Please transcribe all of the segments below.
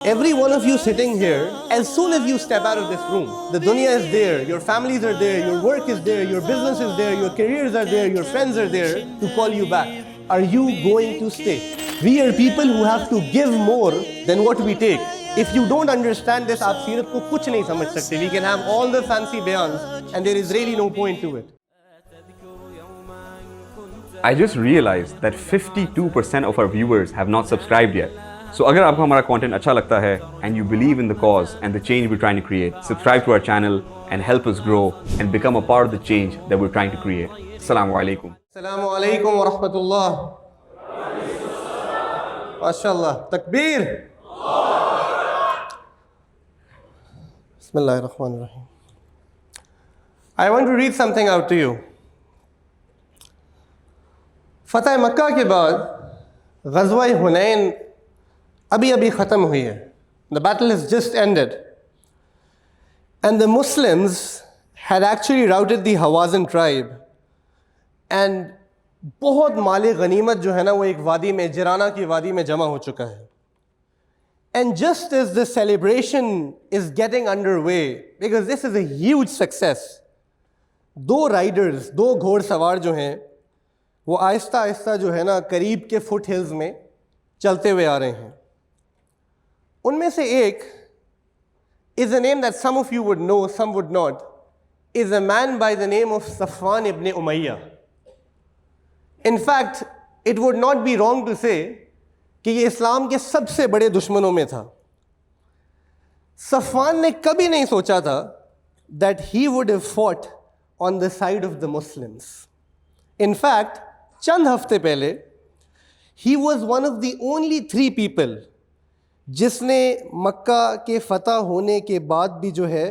Every one of you sitting here, as soon as you step out of this room, the dunya is there, your families are there, your work is there, your business is there, your careers are there, your friends are there to call you back. Are you going to stay? We are people who have to give more than what we take. If you don't understand this, आप सीरत को कुछ नहीं समझ सकते. We can have all the fancy bayans and there is really no point to it. I just realized that 52% of our viewers have not subscribed yet. So अगर आपको हमारा content अच्छा लगता है and you believe in the cause and the change we're trying to create, subscribe to our channel and help us grow and become a part of the change that we're trying to create. Assalamu alaikum. Assalamu alaikum wa rahmatullah. MashaAllah. Takbir. Bismillahir Rahmanir Rahim. I want to read something out to you. फतह मक्का के बाद ग़ज़वा हुनैन अभी ख़त्म हुई है. The battle has just ended. And the Muslims had actually routed the Hawazin tribe. And बहुत माल गनीमत जो है ना वो एक वादी में, जिराना की वादी में जमा हो चुका है. And just as the celebration is getting underway, because this is a huge success, दो riders, दो घोड़सवार जो हैं वो आहिस्ता आहिस्ता जो है ना करीब के फुट हिल्स में चलते हुए आ रहे हैं. उनमें से एक is a name that some of you would know, some would not, is a man by the name of Safwan ibn Umayyah. In fact, it would not be wrong to say कि ये इस्लाम के सबसे बड़े दुश्मनों में था. Safwan ने कभी नहीं सोचा था that he would have fought on the side of the Muslims. In fact, चंद हफ्ते पहले he was one of the only 3 people जिसने मक्का के फ़तह होने के बाद भी जो है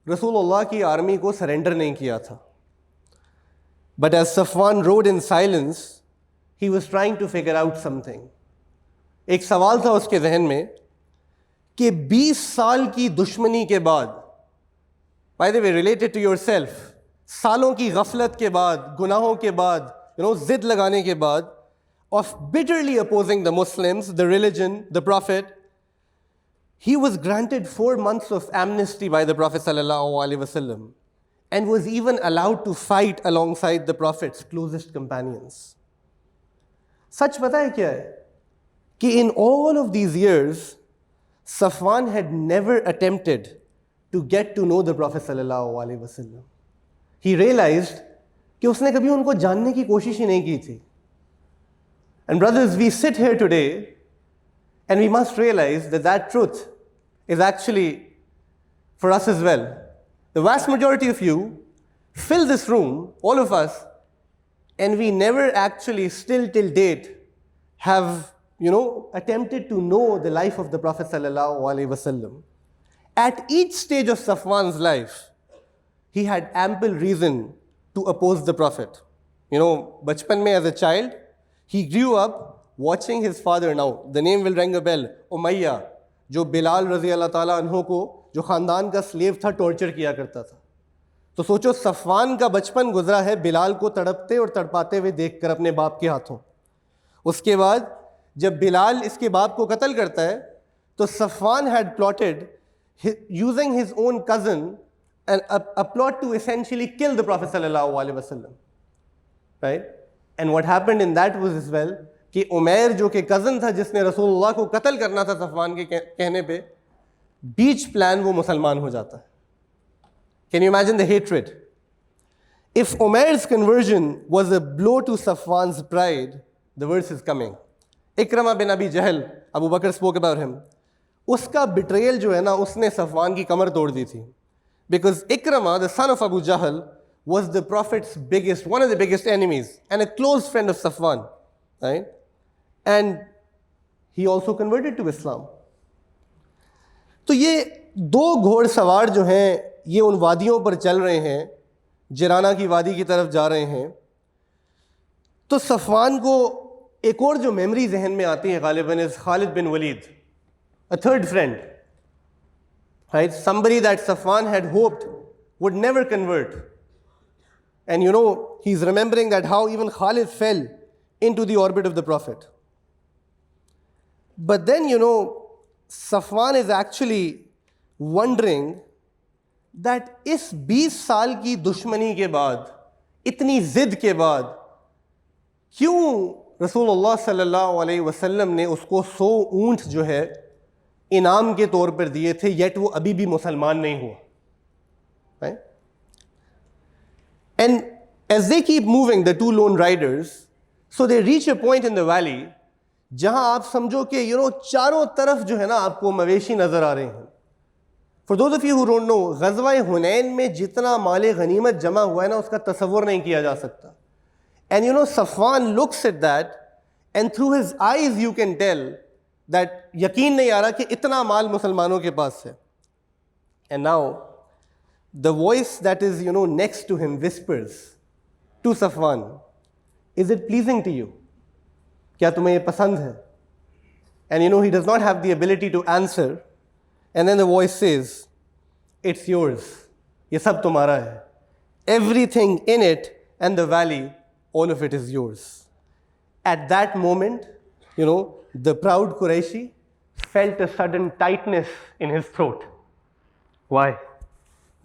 रसूलुल्लाह की आर्मी को सरेंडर नहीं किया था. But as Safwan rode in silence, he was trying to figure out something. एक सवाल था उसके जहन में कि 20 साल की दुश्मनी के बाद, by the way, related to yourself, सालों की गफलत के बाद, गुनाहों के बाद, जिद लगाने के बाद, of bitterly opposing the Muslims, the religion, the Prophet, he was granted 4 months of amnesty by the Prophet ﷺ and was even allowed to fight alongside the Prophet's closest companions. सच पता है क्या है कि in all of these years, Safwan had never attempted to get to know the Prophet ﷺ. He realized कि उसने कभी उनको जानने की कोशिश ही नहीं की थी. And brothers, we sit here today and we must realize that that truth is actually for us as well. The vast majority of you fill this room, all of us, and we never actually still till date have, attempted to know the life of the Prophet ﷺ. At each stage of Safwan's life, he had ample reason to oppose the Prophet. Bachpan mein as a child, he grew up watching his father. Now, the name will ring a bell. Umayyah, जो बिलाल रज़ी अल्लाह ताला अन्हो को जो ख़ानदान का slave था torture किया करता था. तो सोचो सफ़वान का बचपन गुजरा है बिलाल को तड़पते और तड़पाते हुए देखकर अपने बाप के हाथों. उसके बाद जब बिलाल इसके बाप को कत्ल करता है तो Safwan had plotted using his own cousin and a plot to essentially kill the Prophet ﷺ. Right? And what happened in that was as well कि उमैर जो कि कज़न था जिसने रसूलुल्लाह को कत्ल करना था सफ़वान के कहने पे, बीच प्लान वो मुसलमान हो जाता है. Can you imagine the hatred? If Umair's conversion was a blow to Safwan's pride, the verse is coming. Ikrama bin Abi Jahl, Abu Bakr spoke about him. उसका betrayal जो है ना उसने सफ़वान की कमर तोड़ दी थी. Because Ikrama, the son of Abu Jahl, was the Prophet's one of the biggest enemies and a close friend of Safwan. Right? And he also converted to Islam. तो ये दो घोड़सवार जो हैं ये उन वादियों पर चल रहे हैं, जिराना की वादी की तरफ जा रहे हैं. तो सफ़वान को एक और जो मेमोरी जहन में आती है गालिबन is Khalid bin Walid, a third friend. Right? Somebody that Safwan had hoped would never convert. And he's remembering that how even Khalid fell into the orbit of the Prophet. But then, Safwan is actually wondering that इस 20 साल की दुश्मनी के बाद, इतनी ज़िद के बाद, क्यों रसूलुल्लाह सल्लल्लाहु अलैहि वसल्लम ने उसको 100 ऊंट जो है इनाम के तौर पर दिए थे, येट वो अभी भी मुसलमान नहीं हुआ. Right? And as they keep moving, the two lone riders, so they reach a point in the valley जहां आप समझो कि चारों तरफ जो है ना आपको मवेशी नजर आ रहे हैं. For those of you who don't know, ग़ज़वा हुनैन में जितना माले गनीमत जमा हुआ है ना उसका तसव्वुर नहीं किया जा सकता. And Safwan looks at that and through his eyes you can tell that यकीन नहीं आ रहा कि इतना माल मुसलमानों के पास है. And now the voice that is next to him whispers to Safwan, is it pleasing to you? क्या तुम्हें ये पसंद है? And he does not have the ability to answer. And then the voice says, it's yours. ये सब तुम्हारा है. Everything in it and the valley, all of it is yours. At that moment, the proud Qurayshi felt a sudden tightness in his throat. Why?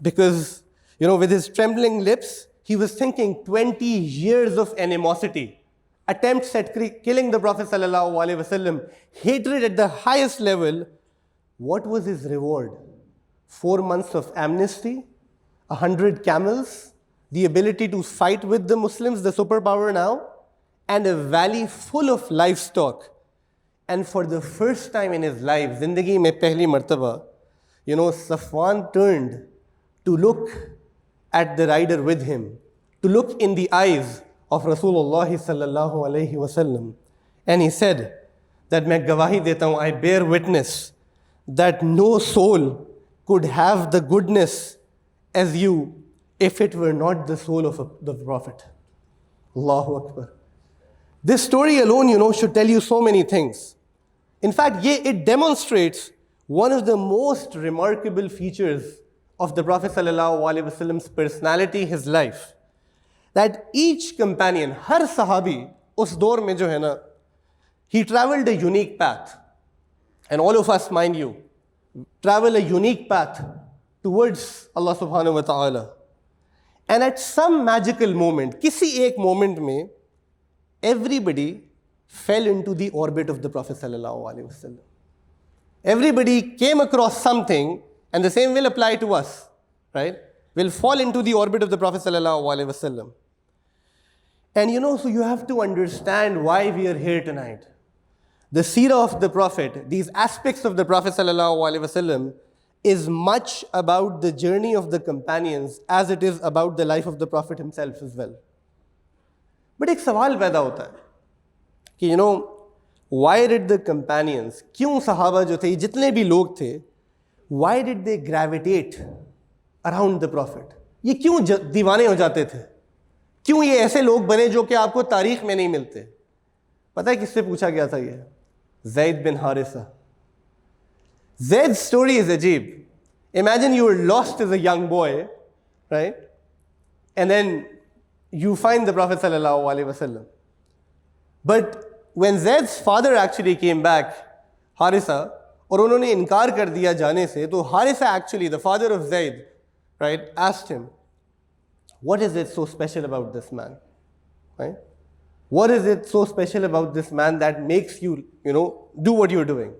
Because, with his trembling lips, he was thinking 20 years of animosity, attempts at killing the Prophet ﷺ, hatred at the highest level. What was his reward? 4 months of amnesty, 100 camels, the ability to fight with the Muslims, the superpower now, and a valley full of livestock. And for the first time in his life, zindagi mein pehli martaba, Safwan turned to look at the rider with him, to look in the eyes of Rasulullah sallallahu alayhi wasallam. And he said that main gawahi deta hu, I bear witness that no soul could have the goodness as you if it were not the soul of the Prophet. Allahu Akbar. This story alone, should tell you so many things. In fact, it demonstrates one of the most remarkable features of the Prophet ﷺ's personality, his life. That each companion, har sahabi, us door mein jo hai na, he traveled a unique path. And all of us, mind you, travel a unique path towards Allah subhanahu wa ta'ala. And at some magical moment, kisi ek moment mein, everybody fell into the orbit of the Prophet ﷺ. Everybody came across something, and the same will apply to us, right? We'll fall into the orbit of the Prophet ﷺ. And so you have to understand why we are here tonight. The seerah of the Prophet, these aspects of the Prophet ﷺ, is much about the journey of the companions as it is about the life of the Prophet himself as well. But एक सवाल पैदा होता है कि why did the companions, क्यों सहाबा जो थे, जितने भी लोग थे, why did they gravitate around the Prophet? ये क्यों दीवाने हो जाते थे? क्यों ये ऐसे लोग बने जो कि आपको तारीख में नहीं मिलते? पता है किससे पूछा गया था ये? Zayd bin Harisa. Zayd's story is ajeeb. Imagine you were lost as a young boy, right? And then you find the Prophet ﷺ. But when Zayd's father actually came back, Harisa, और उन्होंने इनकार कर दिया जाने से, तो Harisa actually, the father of Zayd, right, asked him, what is it so special about this man? Right? What is it so special about this man that makes you, do what you're doing?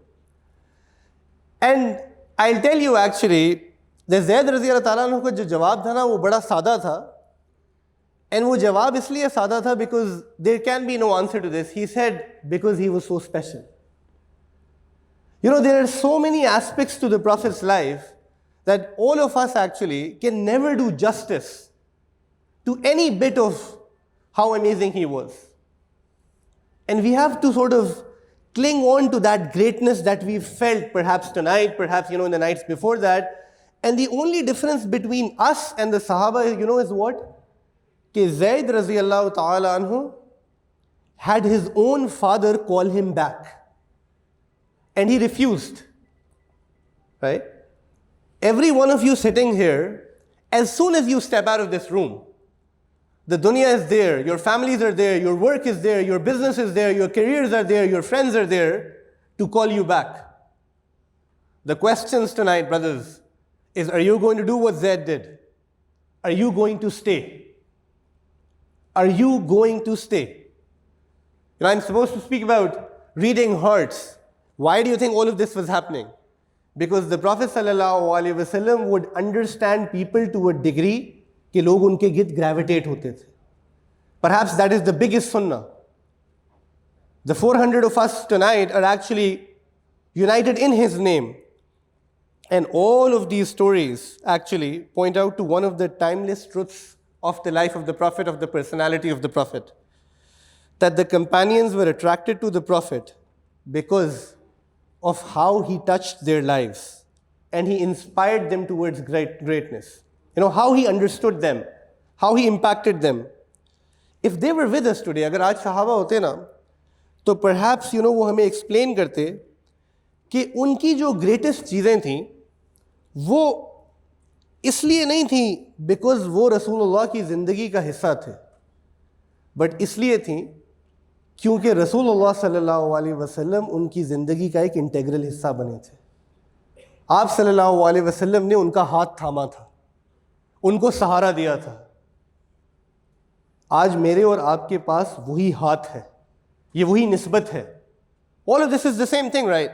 And I'll tell you actually, the Zayd रज़ी अल्लाह तआला अन्हु का जो जवाब था ना, वो बड़ा सादा था. And वो जवाब इसलिए सादा था because there can be no answer to this. He said, because he was so special. There are so many aspects to the Prophet's life that all of us actually can never do justice to any bit of how amazing he was. And we have to sort of cling on to that greatness that we felt perhaps tonight, perhaps, in the nights before that. And the only difference between us and the Sahaba, is what? That Zayd raziyallahu ta'ala anhu had his own father call him back. And he refused. Right? Every one of you sitting here, as soon as you step out of this room, the dunya is there, your families are there, your work is there, your business is there, your careers are there, your friends are there to call you back. The questions tonight, brothers, is are you going to do what Zaid did? Are you going to stay? Are you going to stay? I'm supposed to speak about reading hearts. Why do you think all of this was happening? Because the Prophet ﷺ would understand people to a degree कि लोग उनके गिर्द gravitate होते थे. Perhaps that is the biggest sunnah. The 400 of us tonight are actually united in his name. And all of these stories actually point out to one of the timeless truths of the life of the Prophet, of the personality of the Prophet. That the companions were attracted to the Prophet because of how he touched their lives. And he inspired them towards greatness. How he understood them, how he impacted them. If they were with us today, अगर आज सहाबा होते ना, तो perhaps वो हमें explain करते कि उनकी जो greatest चीज़ें थीं वो इसलिए नहीं थी because वो रसूलुल्लाह की ज़िंदगी का हिस्सा थे, बट इसलिए थी क्योंकि रसूलुल्लाह सल्लल्लाहु अलैहि वसल्लम उनकी ज़िंदगी का एक इंटेग्रल हिस्सा बने थे. आप सल्लल्लाहु अलैहि वसल्लम ने उनका हाथ थामा था, उनको सहारा दिया था. आज मेरे और आपके पास वही हाथ है, ये वही निस्बत है. All of this is the same thing, right?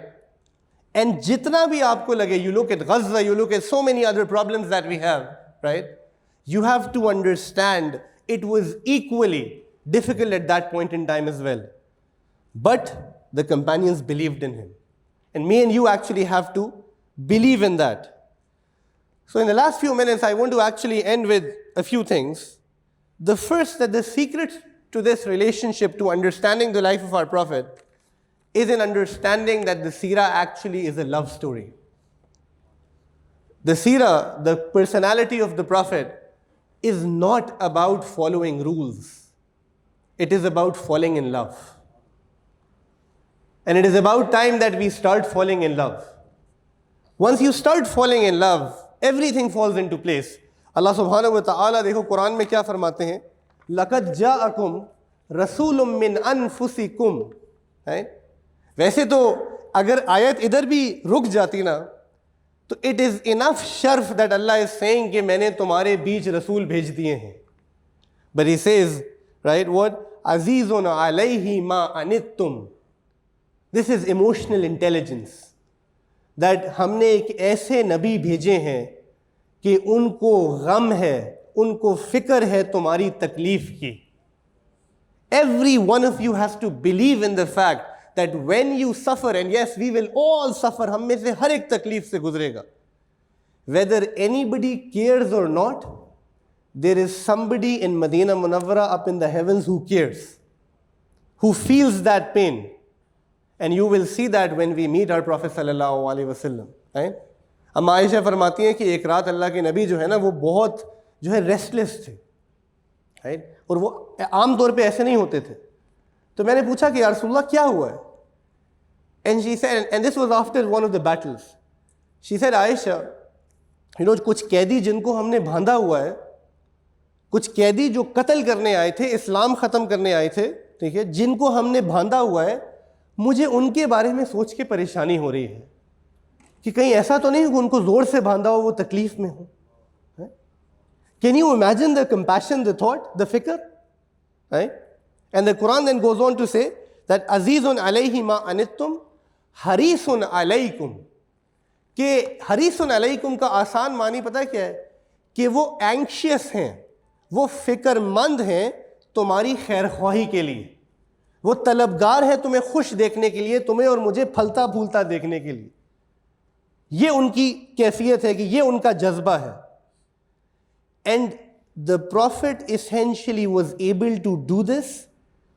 And जितना भी आपको लगे, you look at Gaza, you look at so many other problems that we have, right? You have to understand it was equally difficult at that point in time as well. But the companions believed in him. And me and you actually have to believe in that. So in the last few minutes, I want to actually end with a few things. The first, that the secret to this relationship, to understanding the life of our Prophet, is in understanding that the seerah actually is a love story. The seerah, the personality of the Prophet, is not about following rules. It is about falling in love. And it is about time that we start falling in love. Once you start falling in love, everything falls into place. Allah subhanahu wa ta'ala, देखो कुरान में क्या फरमाते हैं? लक़द जाअकुम रसूलुम मिन अनफुसिकुम. वैसे तो अगर आयत इधर भी रुक जाती ना, तो it is enough sharf that Allah is saying कि मैंने तुम्हारे बीच रसूल भेज दिए हैं. But he says, right, what? अज़ीज़ुन अलैहि मा अनित्तुम. This is emotional intelligence. That हमने एक ऐसे नबी भेजे हैं कि उनको गम है, उनको फिक्र है तुम्हारी तकलीफ की. Every one of you has to believe in the fact that when you suffer, and yes, we will all suffer, हम में से हर एक तकलीफ से गुजरेगा. Whether anybody cares or not, there is somebody in Medina Munawwara up in the heavens who cares, who feels that pain. And you will see that when we meet our Prophet sallallahu alaihi wasallam. Right? अम्मा आयशा फरमाती हैं कि एक रात अल्लाह के नबी जो है ना, वो बहुत जो है रेस्टलेस थे. Right? और वो आम तौर पे ऐसे नहीं होते थे. तो मैंने पूछा कि या रसूलल्लाह क्या हुआ है? And she said, and this was after one of the battles. She said, Aisha, कुछ कैदी जिनको हमने बांधा हुआ है, कुछ कैदी जो कत्ल करने आए थे, इस्लाम ख़त्म करने आए थे, ठीक है, जिनको हमने बांधा हुआ है, मुझे उनके बारे में सोच के परेशानी हो रही है कि कहीं ऐसा तो नहीं कि उनको ज़ोर से बांधा हो, वो तकलीफ में हो. Can you imagine the compassion, the thought, the fikr? Right? And the Quran then goes on to say that Azizun alayhi ma anittum harisun alaykum. कि हरीसन अलैकुम का आसान मानी पता है क्या है? कि वो एंक्शियस हैं, वो फिक्रमंद हैं तुम्हारी खैरख्वाही के लिए, वो तलबगार है तुम्हें खुश देखने के लिए, तुम्हें और मुझे फलता फूलता देखने के लिए. ये उनकी कैफियत है, कि ये उनका जज्बा है. And the Prophet essentially was able to do this.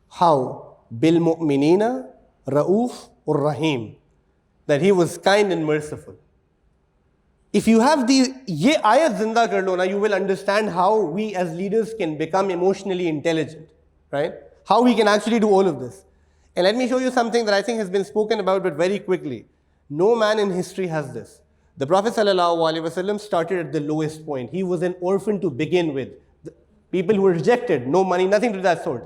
How? Bil mu'minina ra'uf or rahim. That he was kind and merciful. If you have ye ayat zinda kar lo na, you will understand how we as leaders can become emotionally intelligent, right? How we can actually do all of this. And let me show you something that I think has been spoken about, but very quickly. No man in history has this. The Prophet ﷺ started at the lowest point. He was an orphan to begin with. The people who were rejected, no money, nothing to that sort.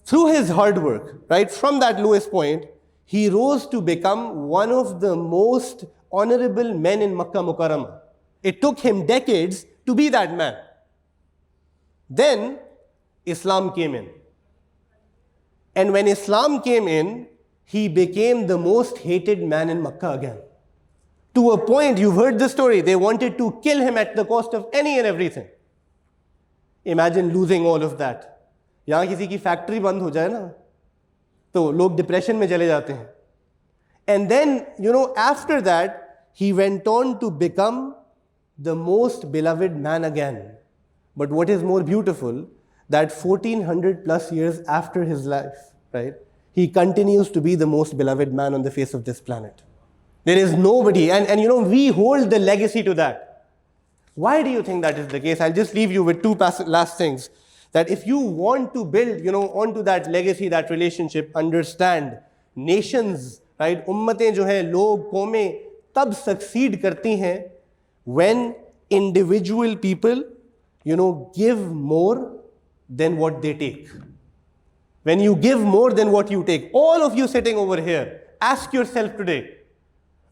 Through his hard work, right, from that lowest point, he rose to become one of the most honorable men in Makkah Mukarramah. It took him decades to be that man. Then Islam came in. And when Islam came in, he became the most hated man in Makkah again. To a point, you've heard the story, they wanted to kill him at the cost of any and everything. Imagine losing all of that. यहाँ किसी की factory बंद हो जाए ना तो लोग depression में चले जाते हैं. And then, after that, he went on to become the most beloved man again. But what is more beautiful, that 1400 plus years after his life, right, he continues to be the most beloved man on the face of this planet. There is nobody, and we hold the legacy to that. Why do you think that is the case? I'll just leave you with two last things. That if you want to build, onto that legacy, that relationship, understand, nations, right, ummatein jo hai, log, qaumein, tab succeed karti hain when individual people, give more than what they take. When you give more than what you take, all of you sitting over here, ask yourself today,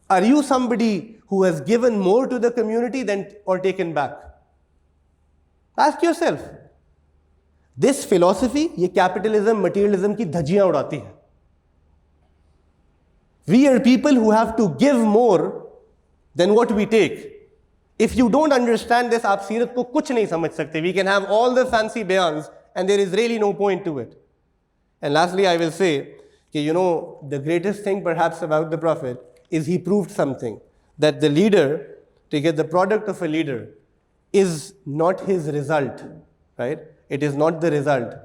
are you somebody who has given more to the community than or taken back? Ask yourself. This philosophy, ये capitalism, materialism की धज्जियां उड़ाती है. We are people who have to give more than what we take. If you don't understand this, आप सीरत को कुछ नहीं समझ सकते. We can have all the fancy bayans and there is really no point to it. And lastly, I will say, the greatest thing perhaps about the Prophet is he proved something. That the leader, to get the product of a leader, is not his result, right? It is not the result.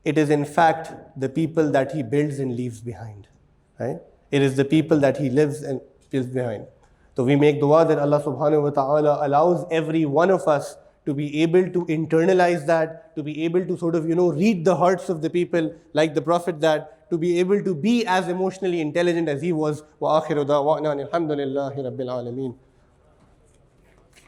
It is in fact the people that he builds and leaves behind, right? It is the people that he lives and leaves behind. So we make dua that Allah subhanahu wa ta'ala allows every one of us to be able to internalize that, to be able to sort of, read the hearts of the people like the Prophet that, to be able to be as emotionally intelligent as he was. Wa akhiru da'wana alhamdulillahi rabbil alameen.